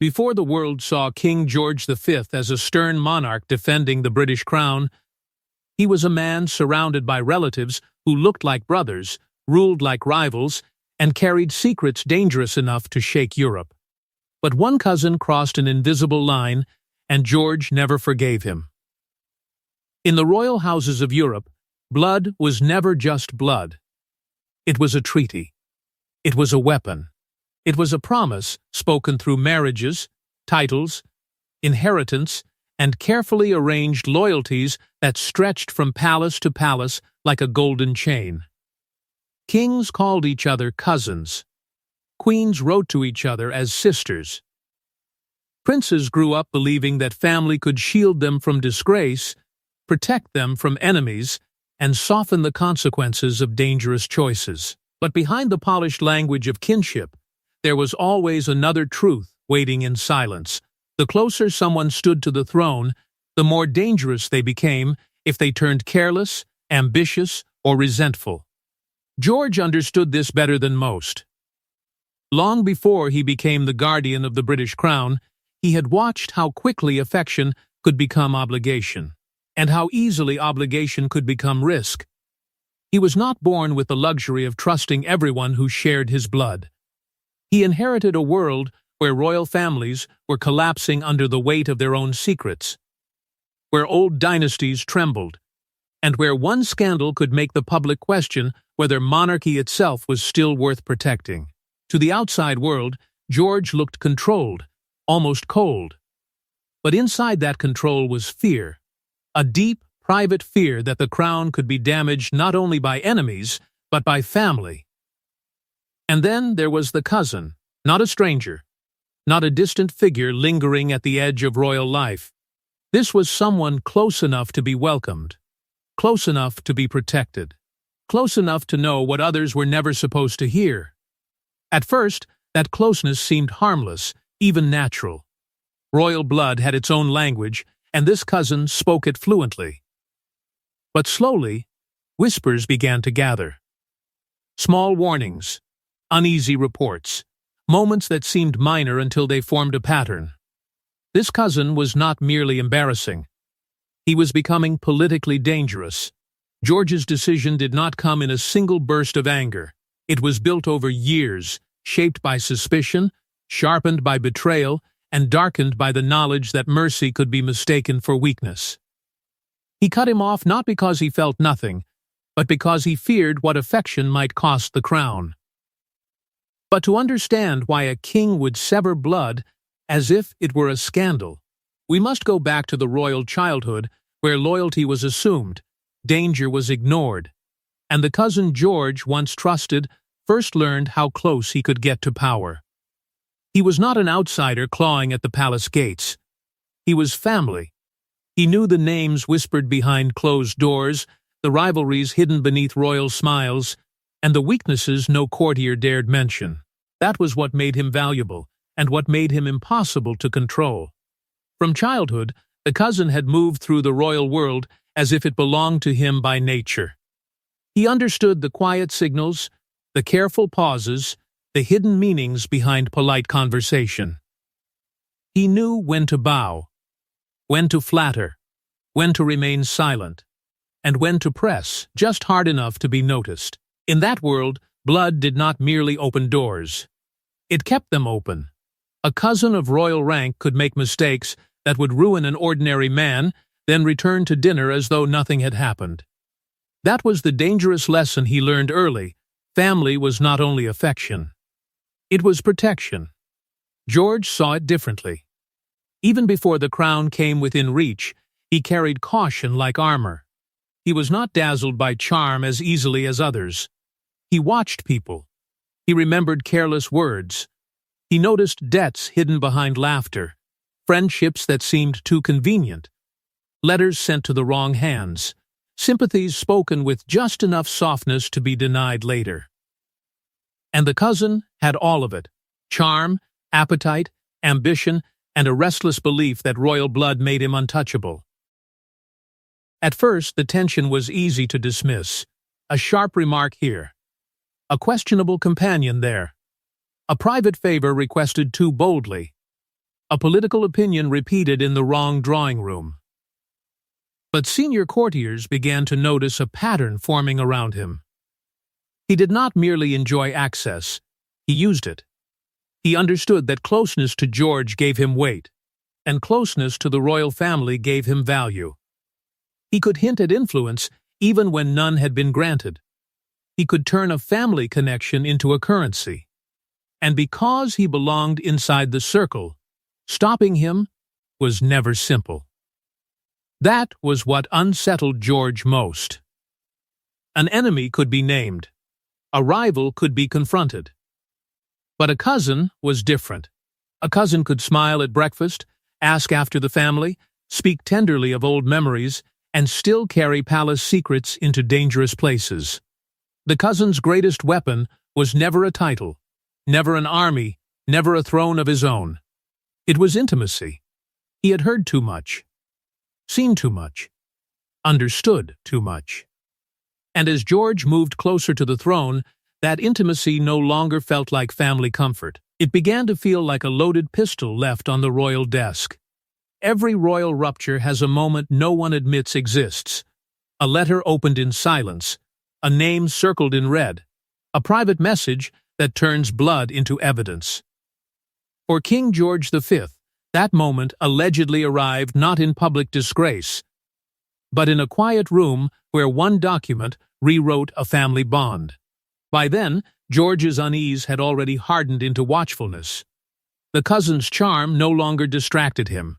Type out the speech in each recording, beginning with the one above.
Before the world saw King George V as a stern monarch defending the British crown, he was a man surrounded by relatives who looked like brothers, ruled like rivals, and carried secrets dangerous enough to shake Europe. But one cousin crossed an invisible line, and George never forgave him. In the royal houses of Europe, blood was never just blood. It was a treaty. It was a weapon. It was a promise spoken through marriages, titles, inheritance, and carefully arranged loyalties that stretched from palace to palace like a golden chain. Kings called each other cousins. Queens wrote to each other as sisters. Princes grew up believing that family could shield them from disgrace, protect them from enemies, and soften the consequences of dangerous choices. But behind the polished language of kinship, there was always another truth waiting in silence. The closer someone stood to the throne, the more dangerous they became if they turned careless, ambitious, or resentful. George understood this better than most. Long before he became the guardian of the British crown, he had watched how quickly affection could become obligation, and how easily obligation could become risk. He was not born with the luxury of trusting everyone who shared his blood. He inherited a world where royal families were collapsing under the weight of their own secrets, where old dynasties trembled, and where one scandal could make the public question whether monarchy itself was still worth protecting. To the outside world, George looked controlled, almost cold. But inside that control was fear, a deep, private fear that the crown could be damaged not only by enemies, but by family. And then there was the cousin, not a stranger, not a distant figure lingering at the edge of royal life. This was someone close enough to be welcomed, close enough to be protected, close enough to know what others were never supposed to hear. At first, that closeness seemed harmless, even natural. Royal blood had its own language, and this cousin spoke it fluently. But slowly, whispers began to gather. Small warnings, uneasy reports, moments that seemed minor until they formed a pattern. This cousin was not merely embarrassing. He was becoming politically dangerous. George's decision did not come in a single burst of anger. It was built over years, shaped by suspicion, sharpened by betrayal, and darkened by the knowledge that mercy could be mistaken for weakness. He cut him off not because he felt nothing, but because he feared what affection might cost the crown. But to understand why a king would sever blood as if it were a scandal, we must go back to the royal childhood where loyalty was assumed, danger was ignored, and the cousin George, once trusted, first learned how close he could get to power. He was not an outsider clawing at the palace gates. He was family. He knew the names whispered behind closed doors, the rivalries hidden beneath royal smiles, and the weaknesses no courtier dared mention. That was what made him valuable, and what made him impossible to control. From childhood, the cousin had moved through the royal world as if it belonged to him by nature. He understood the quiet signals, the careful pauses, the hidden meanings behind polite conversation. He knew when to bow, when to flatter, when to remain silent, and when to press just hard enough to be noticed. In that world, blood did not merely open doors. It kept them open. A cousin of royal rank could make mistakes that would ruin an ordinary man, then return to dinner as though nothing had happened. That was the dangerous lesson he learned early. Family was not only affection. It was protection. George saw it differently. Even before the crown came within reach, he carried caution like armor. He was not dazzled by charm as easily as others. He watched people. He remembered careless words. He noticed debts hidden behind laughter, friendships that seemed too convenient, letters sent to the wrong hands, sympathies spoken with just enough softness to be denied later. And the cousin had all of it: charm, appetite, ambition, and a restless belief that royal blood made him untouchable. At first, the tension was easy to dismiss. A sharp remark here, a questionable companion there, a private favor requested too boldly. a political opinion repeated in the wrong drawing room. But senior courtiers began to notice a pattern forming around him. He did not merely enjoy access, he used it. He understood that closeness to George gave him weight, and closeness to the royal family gave him value. He could hint at influence even when none had been granted. He could turn a family connection into a currency. And because he belonged inside the circle, stopping him was never simple. That was what unsettled George most. An enemy could be named. A rival could be confronted. But a cousin was different. A cousin could smile at breakfast, ask after the family, speak tenderly of old memories, and still carry palace secrets into dangerous places. The cousin's greatest weapon was never a title, never an army, never a throne of his own. It was intimacy. He had heard too much, seen too much, understood too much. And as George moved closer to the throne, that intimacy no longer felt like family comfort. It began to feel like a loaded pistol left on the royal desk. Every royal rupture has a moment no one admits exists. A letter opened in silence, a name circled in red, a private message that turns blood into evidence. For King George V, that moment allegedly arrived not in public disgrace, but in a quiet room where one document rewrote a family bond. By then, George's unease had already hardened into watchfulness. The cousin's charm no longer distracted him.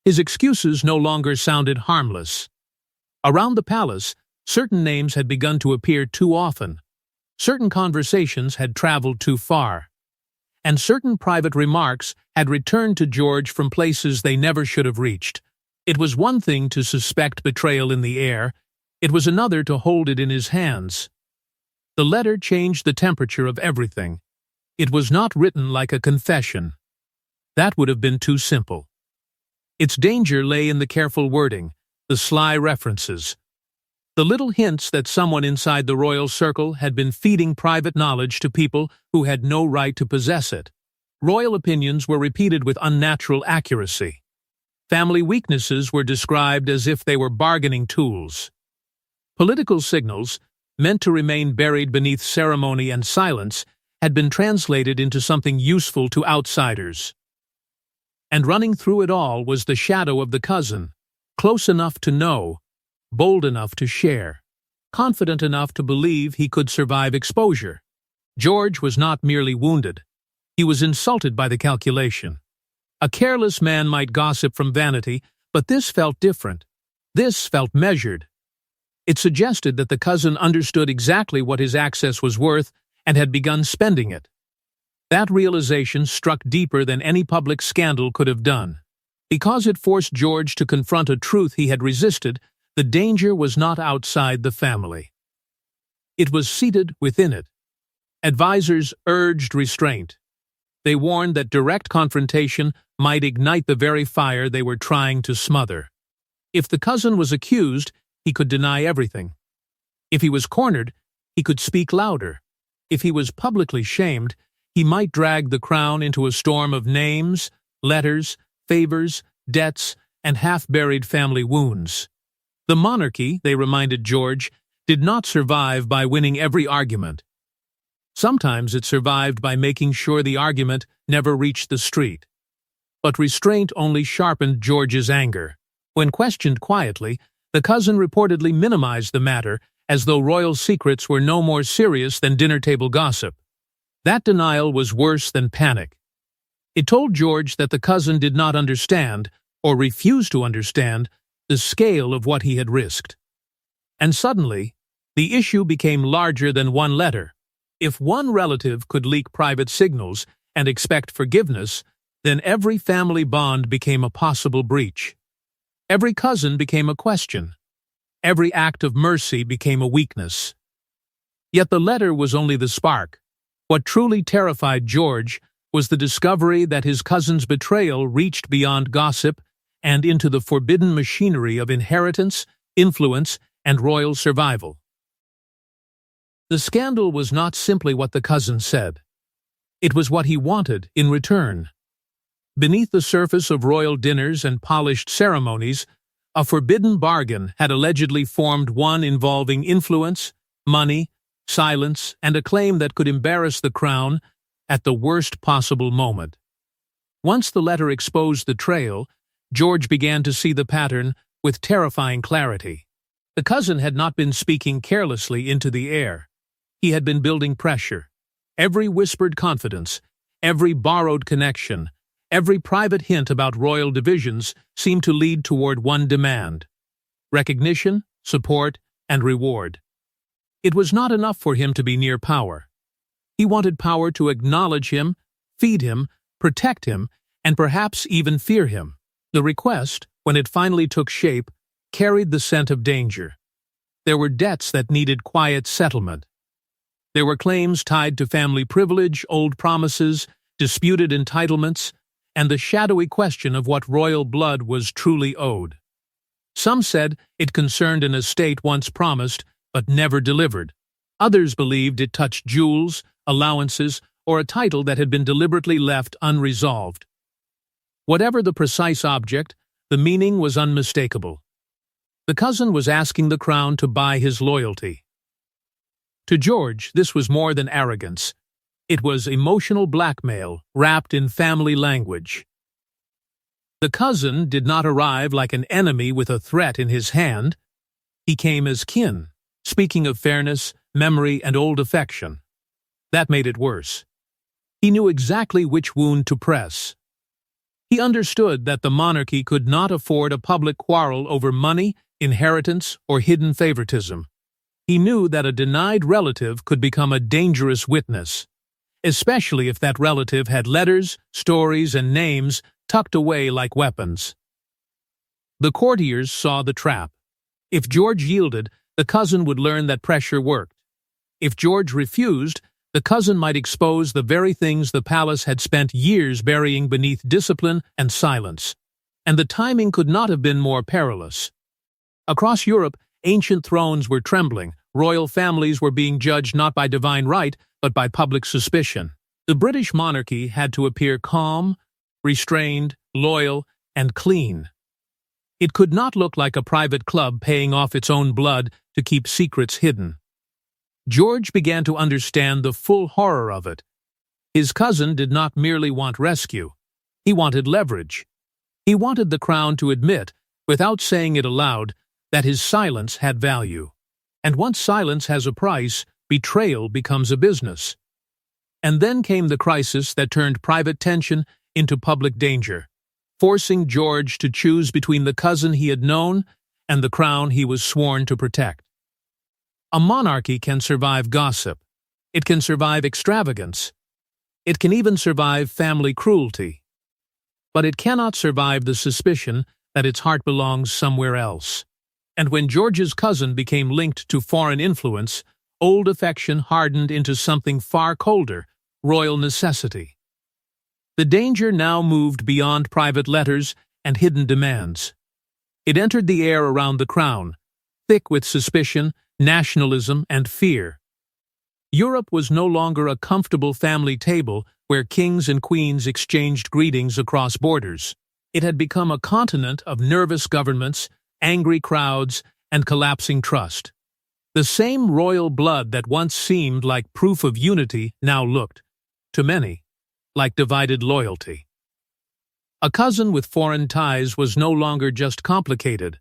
His excuses no longer sounded harmless. Around the palace, certain names had begun to appear too often. Certain conversations had traveled too far. And certain private remarks had returned to George from places they never should have reached. It was one thing to suspect betrayal in the air. It was another to hold it in his hands. The letter changed the temperature of everything. It was not written like a confession. That would have been too simple. Its danger lay in the careful wording, the sly references, the little hints that someone inside the royal circle had been feeding private knowledge to people who had no right to possess it. Royal opinions were repeated with unnatural accuracy. Family weaknesses were described as if they were bargaining tools. Political signals, meant to remain buried beneath ceremony and silence, had been translated into something useful to outsiders. And running through it all was the shadow of the cousin, close enough to know, bold enough to share, confident enough to believe he could survive exposure. George was not merely wounded. He was insulted by the calculation. A careless man might gossip from vanity, but this felt different. This felt measured. It suggested that the cousin understood exactly what his access was worth and had begun spending it. That realization struck deeper than any public scandal could have done. Because it forced George to confront a truth he had resisted, the danger was not outside the family. It was seated within it. Advisors urged restraint. They warned that direct confrontation might ignite the very fire they were trying to smother. If the cousin was accused, he could deny everything. If he was cornered, he could speak louder. If he was publicly shamed, he might drag the crown into a storm of names, letters, favors, debts, and half-buried family wounds. The monarchy, they reminded George, did not survive by winning every argument. Sometimes it survived by making sure the argument never reached the street. But restraint only sharpened George's anger. When questioned quietly, the cousin reportedly minimized the matter, as though royal secrets were no more serious than dinner-table gossip. That denial was worse than panic. It told George that the cousin did not understand, or refused to understand, the scale of what he had risked. And suddenly, the issue became larger than one letter. If one relative could leak private signals and expect forgiveness, then every family bond became a possible breach. Every cousin became a question. Every act of mercy became a weakness. Yet the letter was only the spark. What truly terrified George was the discovery that his cousin's betrayal reached beyond gossip and into the forbidden machinery of inheritance, influence, and royal survival. The scandal was not simply what the cousin said. It was what he wanted in return. Beneath the surface of royal dinners and polished ceremonies, a forbidden bargain had allegedly formed, one involving influence, money, silence, and a claim that could embarrass the crown at the worst possible moment. Once the letter exposed the trail, George began to see the pattern with terrifying clarity. The cousin had not been speaking carelessly into the air. He had been building pressure. Every whispered confidence, every borrowed connection, every private hint about royal divisions seemed to lead toward one demand: recognition, support, and reward. It was not enough for him to be near power. He wanted power to acknowledge him, feed him, protect him, and perhaps even fear him. The request, when it finally took shape, carried the scent of danger. There were debts that needed quiet settlement. There were claims tied to family privilege, old promises, disputed entitlements, and the shadowy question of what royal blood was truly owed. Some said it concerned an estate once promised but never delivered. Others believed it touched jewels, allowances, or a title that had been deliberately left unresolved. Whatever the precise object, the meaning was unmistakable. The cousin was asking the crown to buy his loyalty. To George, this was more than arrogance. It was emotional blackmail wrapped in family language. The cousin did not arrive like an enemy with a threat in his hand. He came as kin, speaking of fairness, memory, and old affection. That made it worse. He knew exactly which wound to press. He understood that the monarchy could not afford a public quarrel over money, inheritance, or hidden favoritism. He knew that a denied relative could become a dangerous witness, especially if that relative had letters, stories, and names tucked away like weapons. The courtiers saw the trap. If George yielded, the cousin would learn that pressure worked. If George refused, the cousin might expose the very things the palace had spent years burying beneath discipline and silence. And the timing could not have been more perilous. Across Europe, ancient thrones were trembling. Royal families were being judged not by divine right, but by public suspicion. The British monarchy had to appear calm, restrained, loyal, and clean. It could not look like a private club paying off its own blood to keep secrets hidden. George began to understand the full horror of it. His cousin did not merely want rescue. He wanted leverage. He wanted the crown to admit, without saying it aloud, that his silence had value. And once silence has a price, betrayal becomes a business. And then came the crisis that turned private tension into public danger, forcing George to choose between the cousin he had known and the crown he was sworn to protect. A monarchy can survive gossip. It can survive extravagance. It can even survive family cruelty. But it cannot survive the suspicion that its heart belongs somewhere else. And when George's cousin became linked to foreign influence, old affection hardened into something far colder: royal necessity. The danger now moved beyond private letters and hidden demands. It entered the air around the crown, thick with suspicion, nationalism, and fear. Europe was no longer a comfortable family table where kings and queens exchanged greetings across borders. It had become a continent of nervous governments, angry crowds, and collapsing trust. The same royal blood that once seemed like proof of unity now looked, to many, like divided loyalty. A cousin with foreign ties was no longer just complicated.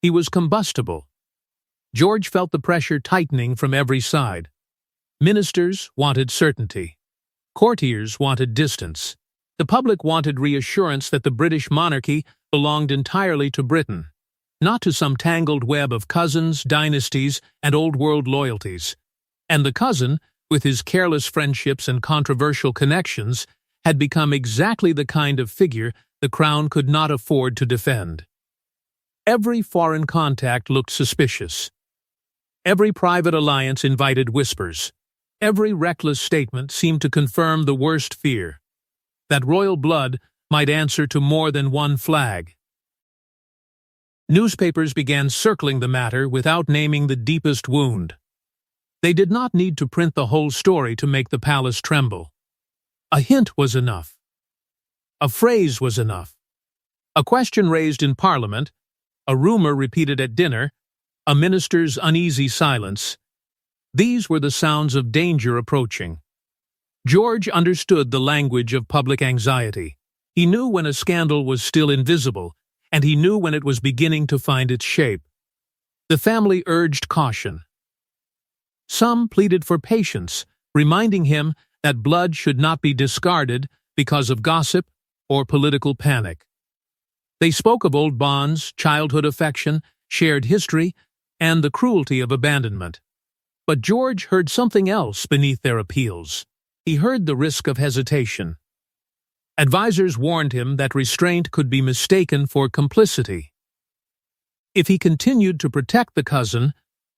He was combustible. George felt the pressure tightening from every side. Ministers wanted certainty. Courtiers wanted distance. The public wanted reassurance that the British monarchy belonged entirely to Britain, not to some tangled web of cousins, dynasties, and old-world loyalties. And the cousin, with his careless friendships and controversial connections, had become exactly the kind of figure the crown could not afford to defend. Every foreign contact looked suspicious. Every private alliance invited whispers. Every reckless statement seemed to confirm the worst fear: that royal blood might answer to more than one flag. Newspapers began circling the matter without naming the deepest wound. They did not need to print the whole story to make the palace tremble. A hint was enough. A phrase was enough. A question raised in Parliament, a rumor repeated at dinner, a minister's uneasy silence. These were the sounds of danger approaching. George understood the language of public anxiety. He knew when a scandal was still invisible, and he knew when it was beginning to find its shape. The family urged caution. Some pleaded for patience, reminding him that blood should not be discarded because of gossip or political panic. They spoke of old bonds, childhood affection, shared history, and the cruelty of abandonment. But George heard something else beneath their appeals. He heard the risk of hesitation. Advisers warned him that restraint could be mistaken for complicity. If he continued to protect the cousin,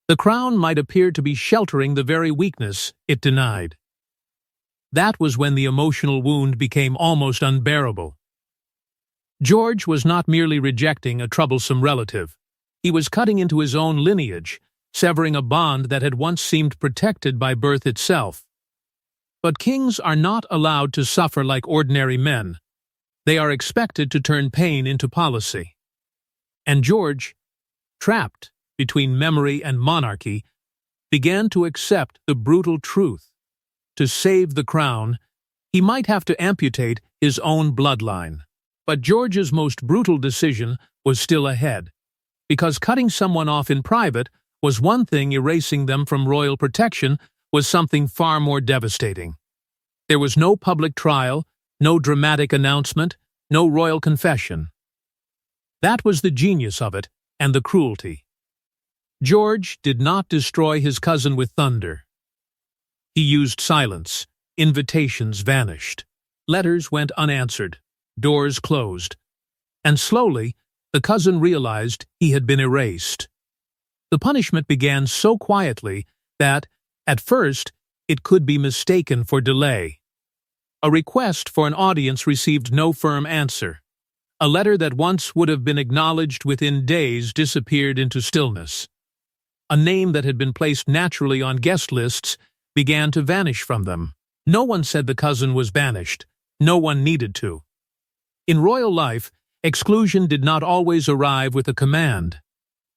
the crown might appear to be sheltering the very weakness it denied. That was when the emotional wound became almost unbearable. George was not merely rejecting a troublesome relative. He was cutting into his own lineage, severing a bond that had once seemed protected by birth itself. But kings are not allowed to suffer like ordinary men. They are expected to turn pain into policy. And George, trapped between memory and monarchy, began to accept the brutal truth. To save the crown, he might have to amputate his own bloodline. But George's most brutal decision was still ahead, because cutting someone off in private was one thing, erasing them from royal protection was something far more devastating. There was no public trial, no dramatic announcement, no royal confession. That was the genius of it, and the cruelty. George did not destroy his cousin with thunder. He used silence. Invitations vanished. Letters went unanswered. Doors closed. And slowly, the cousin realized he had been erased. The punishment began so quietly that, at first, it could be mistaken for delay. A request for an audience received no firm answer. A letter that once would have been acknowledged within days disappeared into stillness. A name that had been placed naturally on guest lists began to vanish from them. No one said the cousin was banished. No one needed to. In royal life, exclusion did not always arrive with a command.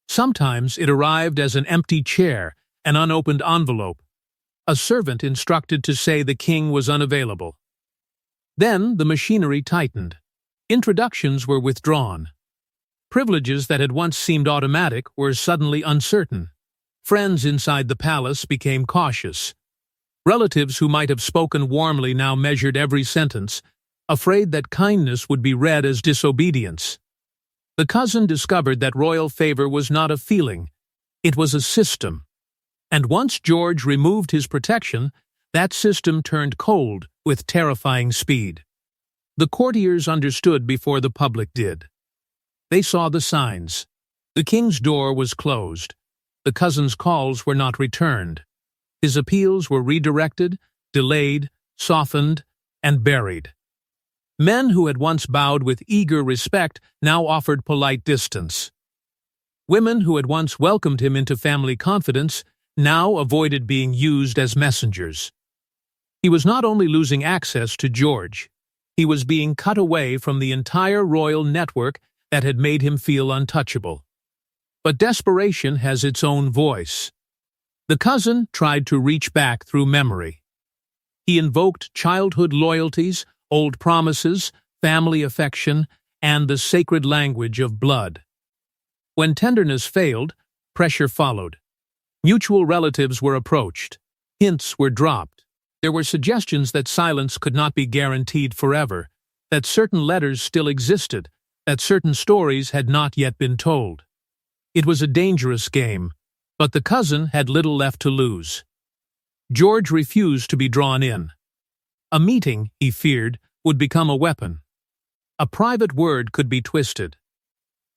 Sometimes it arrived as an empty chair, an unopened envelope, a servant instructed to say the king was unavailable. Then the machinery tightened. Introductions were withdrawn. Privileges that had once seemed automatic were suddenly uncertain. Friends inside the palace became cautious. Relatives who might have spoken warmly now measured every sentence, afraid that kindness would be read as disobedience. The cousin discovered that royal favor was not a feeling, it was a system. And once George removed his protection, that system turned cold with terrifying speed. The courtiers understood before the public did. They saw the signs. The king's door was closed. The cousin's calls were not returned. His appeals were redirected, delayed, softened, and buried. Men who had once bowed with eager respect now offered polite distance. Women who had once welcomed him into family confidence now avoided being used as messengers. He was not only losing access to George, he was being cut away from the entire royal network that had made him feel untouchable. But desperation has its own voice. The cousin tried to reach back through memory. He invoked childhood loyalties, old promises, family affection, and the sacred language of blood. When tenderness failed, pressure followed. Mutual relatives were approached. Hints were dropped. There were suggestions that silence could not be guaranteed forever, that certain letters still existed, that certain stories had not yet been told. It was a dangerous game, but the cousin had little left to lose. George refused to be drawn in. A meeting, he feared, would become a weapon. A private word could be twisted.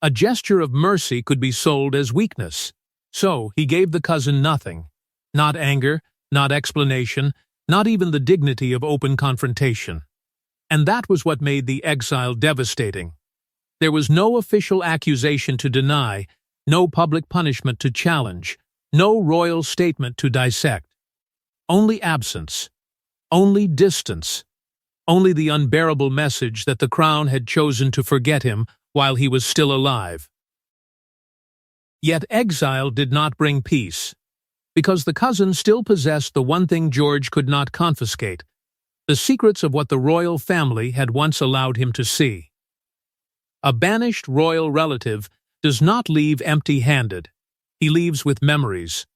A gesture of mercy could be sold as weakness. So he gave the cousin nothing. Not anger, not explanation, not even the dignity of open confrontation. And that was what made the exile devastating. There was no official accusation to deny, no public punishment to challenge, no royal statement to dissect. Only absence. Only distance. only the unbearable message that the crown had chosen to forget him while he was still alive. Yet exile did not bring peace, because the cousin still possessed the one thing George could not confiscate, the secrets of what the royal family had once allowed him to see. A banished royal relative does not leave empty-handed. He leaves with memories.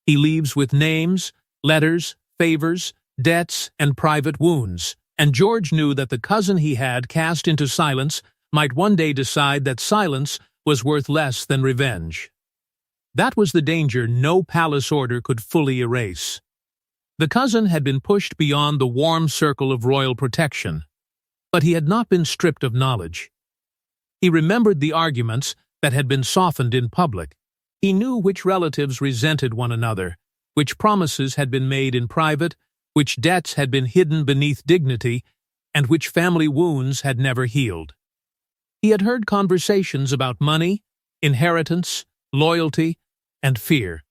He leaves with names, letters, favors, debts, and private wounds. And George knew that the cousin he had cast into silence might one day decide that silence was worth less than revenge. That was the danger no palace order could fully erase. The cousin had been pushed beyond the warm circle of royal protection, but he had not been stripped of knowledge. He remembered the arguments that had been softened in public. He knew which relatives resented one another, which promises had been made in private, which debts had been hidden beneath dignity, and which family wounds had never healed. He had heard conversations about money, inheritance, loyalty, and fear.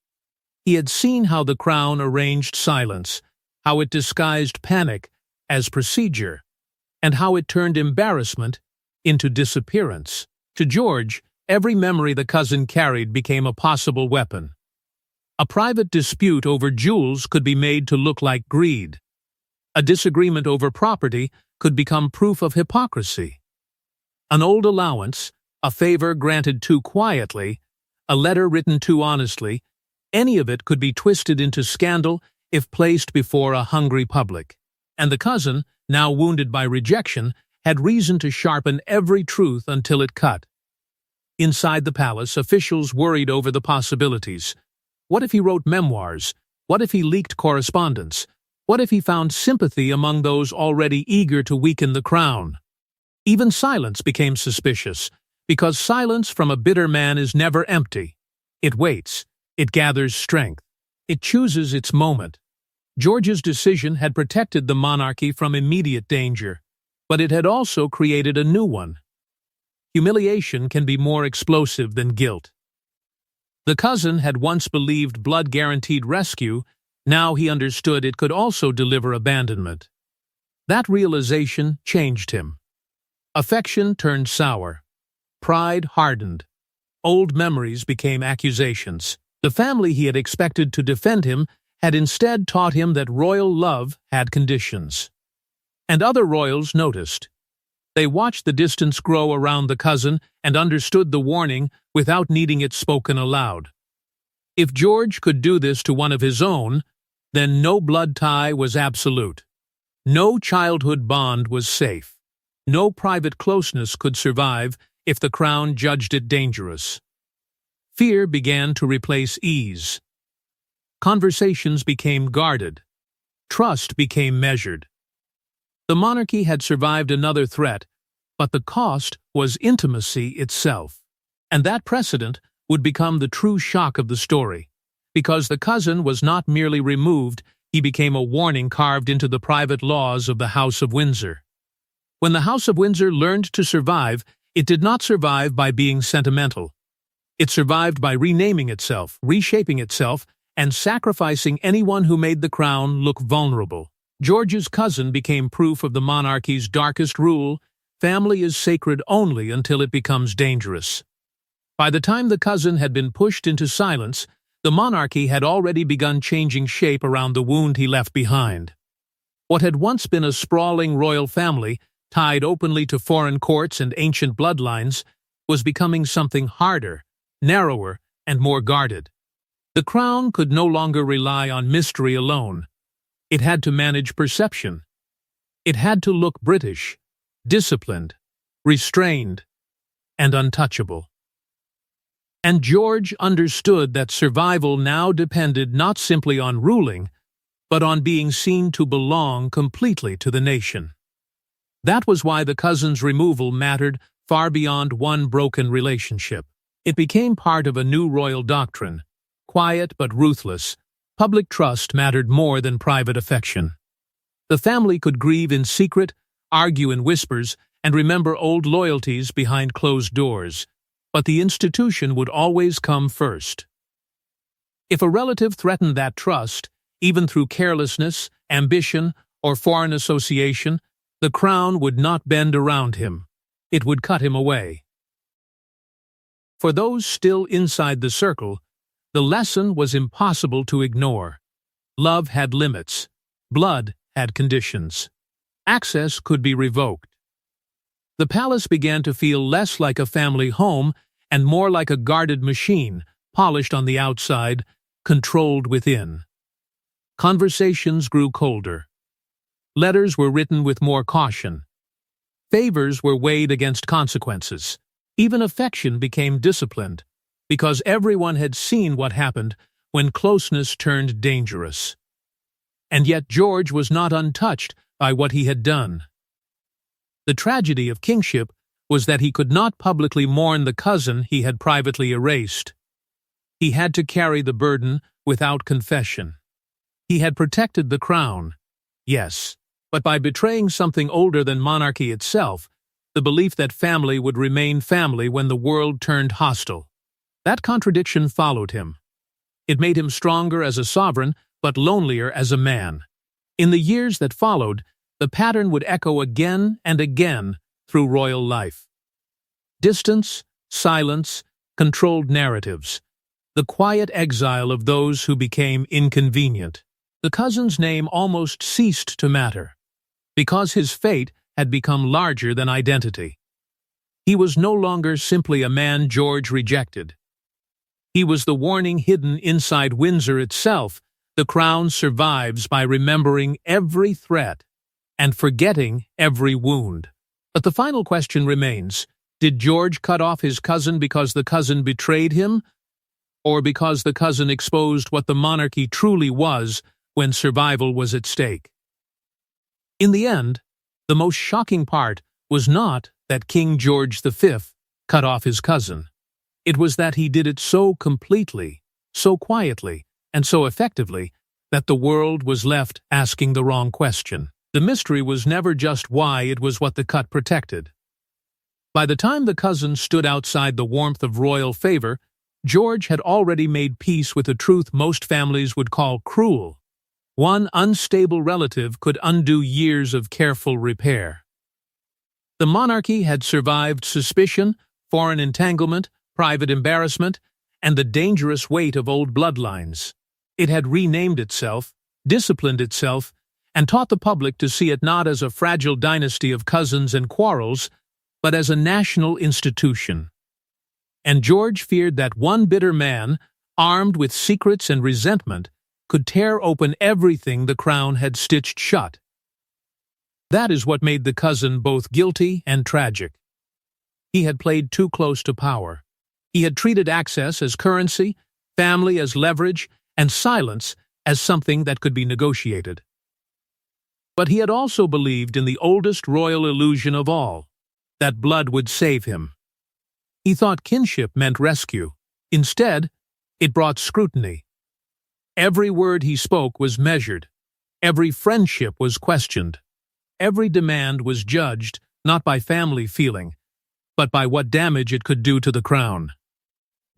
He had seen how the crown arranged silence, how it disguised panic as procedure, and how it turned embarrassment into disappearance. To George, every memory the cousin carried became a possible weapon. A private dispute over jewels could be made to look like greed. A disagreement over property could become proof of hypocrisy. An old allowance, a favor granted too quietly, a letter written too honestly, any of it could be twisted into scandal if placed before a hungry public. And the cousin, now wounded by rejection, had reason to sharpen every truth until it cut. Inside the palace, officials worried over the possibilities. What if he wrote memoirs? What if he leaked correspondence? What if he found sympathy among those already eager to weaken the crown? Even silence became suspicious, because silence from a bitter man is never empty. It waits. It gathers strength. It chooses its moment. George's decision had protected the monarchy from immediate danger, but it had also created a new one. Humiliation can be more explosive than guilt. The cousin had once believed blood guaranteed rescue, now he understood it could also deliver abandonment. That realization changed him. Affection turned sour. Pride hardened. Old memories became accusations. The family he had expected to defend him had instead taught him that royal love had conditions. And other royals noticed. They watched the distance grow around the cousin and understood the warning without needing it spoken aloud. If George could do this to one of his own, then no blood tie was absolute. No childhood bond was safe. No private closeness could survive if the crown judged it dangerous. Fear began to replace ease. Conversations became guarded. Trust became measured. The monarchy had survived another threat, but the cost was intimacy itself. And that precedent would become the true shock of the story. Because the cousin was not merely removed, he became a warning carved into the private laws of the House of Windsor. When the House of Windsor learned to survive, it did not survive by being sentimental. It survived by renaming itself, reshaping itself, and sacrificing anyone who made the crown look vulnerable. George's cousin became proof of the monarchy's darkest rule: family is sacred only until it becomes dangerous. By the time the cousin had been pushed into silence, the monarchy had already begun changing shape around the wound he left behind. What had once been a sprawling royal family, tied openly to foreign courts and ancient bloodlines, was becoming something harder, narrower, and more guarded. The crown could no longer rely on mystery alone. It had to manage perception. It had to look British, disciplined, restrained, and untouchable. And George understood that survival now depended not simply on ruling, but on being seen to belong completely to the nation. That was why the cousin's removal mattered far beyond one broken relationship. It became part of a new royal doctrine. Quiet but ruthless, public trust mattered more than private affection. The family could grieve in secret, argue in whispers, and remember old loyalties behind closed doors, but the institution would always come first. If a relative threatened that trust, even through carelessness, ambition, or foreign association, The crown would not bend around him. It would cut him away. For those still inside the circle, the lesson was impossible to ignore. Love had limits. Blood had conditions. Access could be revoked. The palace began to feel less like a family home and more like a guarded machine, polished on the outside, controlled within. Conversations grew colder. Letters were written with more caution. Favors were weighed against consequences. Even affection became disciplined, because everyone had seen what happened when closeness turned dangerous. And yet George was not untouched by what he had done. The tragedy of kingship was that he could not publicly mourn the cousin he had privately erased. He had to carry the burden without confession. He had protected the crown, yes, but by betraying something older than monarchy itself, the belief that family would remain family when the world turned hostile. That contradiction followed him. It made him stronger as a sovereign, but lonelier as a man. In the years that followed, the pattern would echo again and again through royal life. Distance, silence, controlled narratives. The quiet exile of those who became inconvenient. The cousin's name almost ceased to matter, because his fate had become larger than identity. He was no longer simply a man George rejected. He was the warning hidden inside Windsor itself. The crown survives by remembering every threat and forgetting every wound. But the final question remains, did George cut off his cousin because the cousin betrayed him, or because the cousin exposed what the monarchy truly was when survival was at stake? In the end, the most shocking part was not that King George V cut off his cousin. It was that he did it so completely, so quietly, and so effectively that the world was left asking the wrong question. The mystery was never just why, it was what the cut protected. By the time the cousin stood outside the warmth of royal favor, George had already made peace with a truth most families would call cruel. One unstable relative could undo years of careful repair. The monarchy had survived suspicion, foreign entanglement, private embarrassment, and the dangerous weight of old bloodlines. It had renamed itself, disciplined itself, and taught the public to see it not as a fragile dynasty of cousins and quarrels, but as a national institution. And George feared that one bitter man, armed with secrets and resentment, could tear open everything the crown had stitched shut. That is what made the cousin both guilty and tragic. He had played too close to power. He had treated access as currency, family as leverage, and silence as something that could be negotiated. But he had also believed in the oldest royal illusion of all, that blood would save him. He thought kinship meant rescue. Instead, it brought scrutiny. Every word he spoke was measured. Every friendship was questioned. Every demand was judged, not by family feeling, but by what damage it could do to the crown.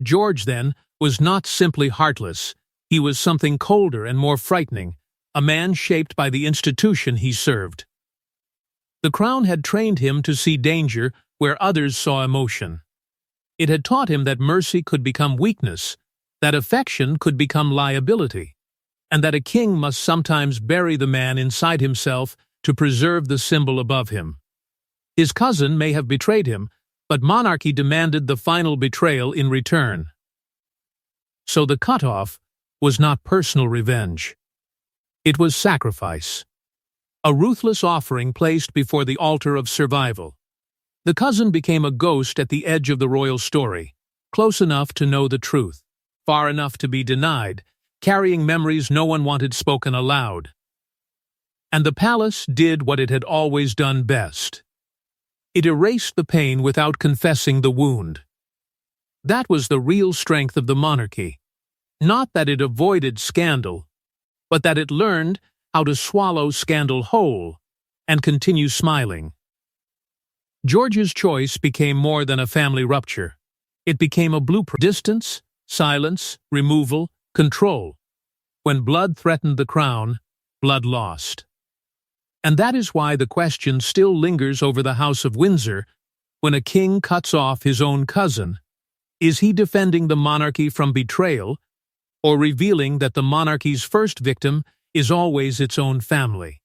George, then, was not simply heartless. He was something colder and more frightening, a man shaped by the institution he served. The crown had trained him to see danger where others saw emotion. It had taught him that mercy could become weakness, that affection could become liability, and that a king must sometimes bury the man inside himself to preserve the symbol above him. His cousin may have betrayed him, but monarchy demanded the final betrayal in return. So the cutoff was not personal revenge. It was sacrifice, a ruthless offering placed before the altar of survival. The cousin became a ghost at the edge of the royal story, close enough to know the truth, far enough to be denied, carrying memories no one wanted spoken aloud. And the palace did what it had always done best. It erased the pain without confessing the wound. That was the real strength of the monarchy. Not that it avoided scandal, but that it learned how to swallow scandal whole and continue smiling. George's choice became more than a family rupture. It became a blueprint. Distance, silence, removal, control. When blood threatened the crown, blood lost. And that is why the question still lingers over the House of Windsor when a king cuts off his own cousin. Is he defending the monarchy from betrayal, or revealing that the monarchy's first victim is always its own family?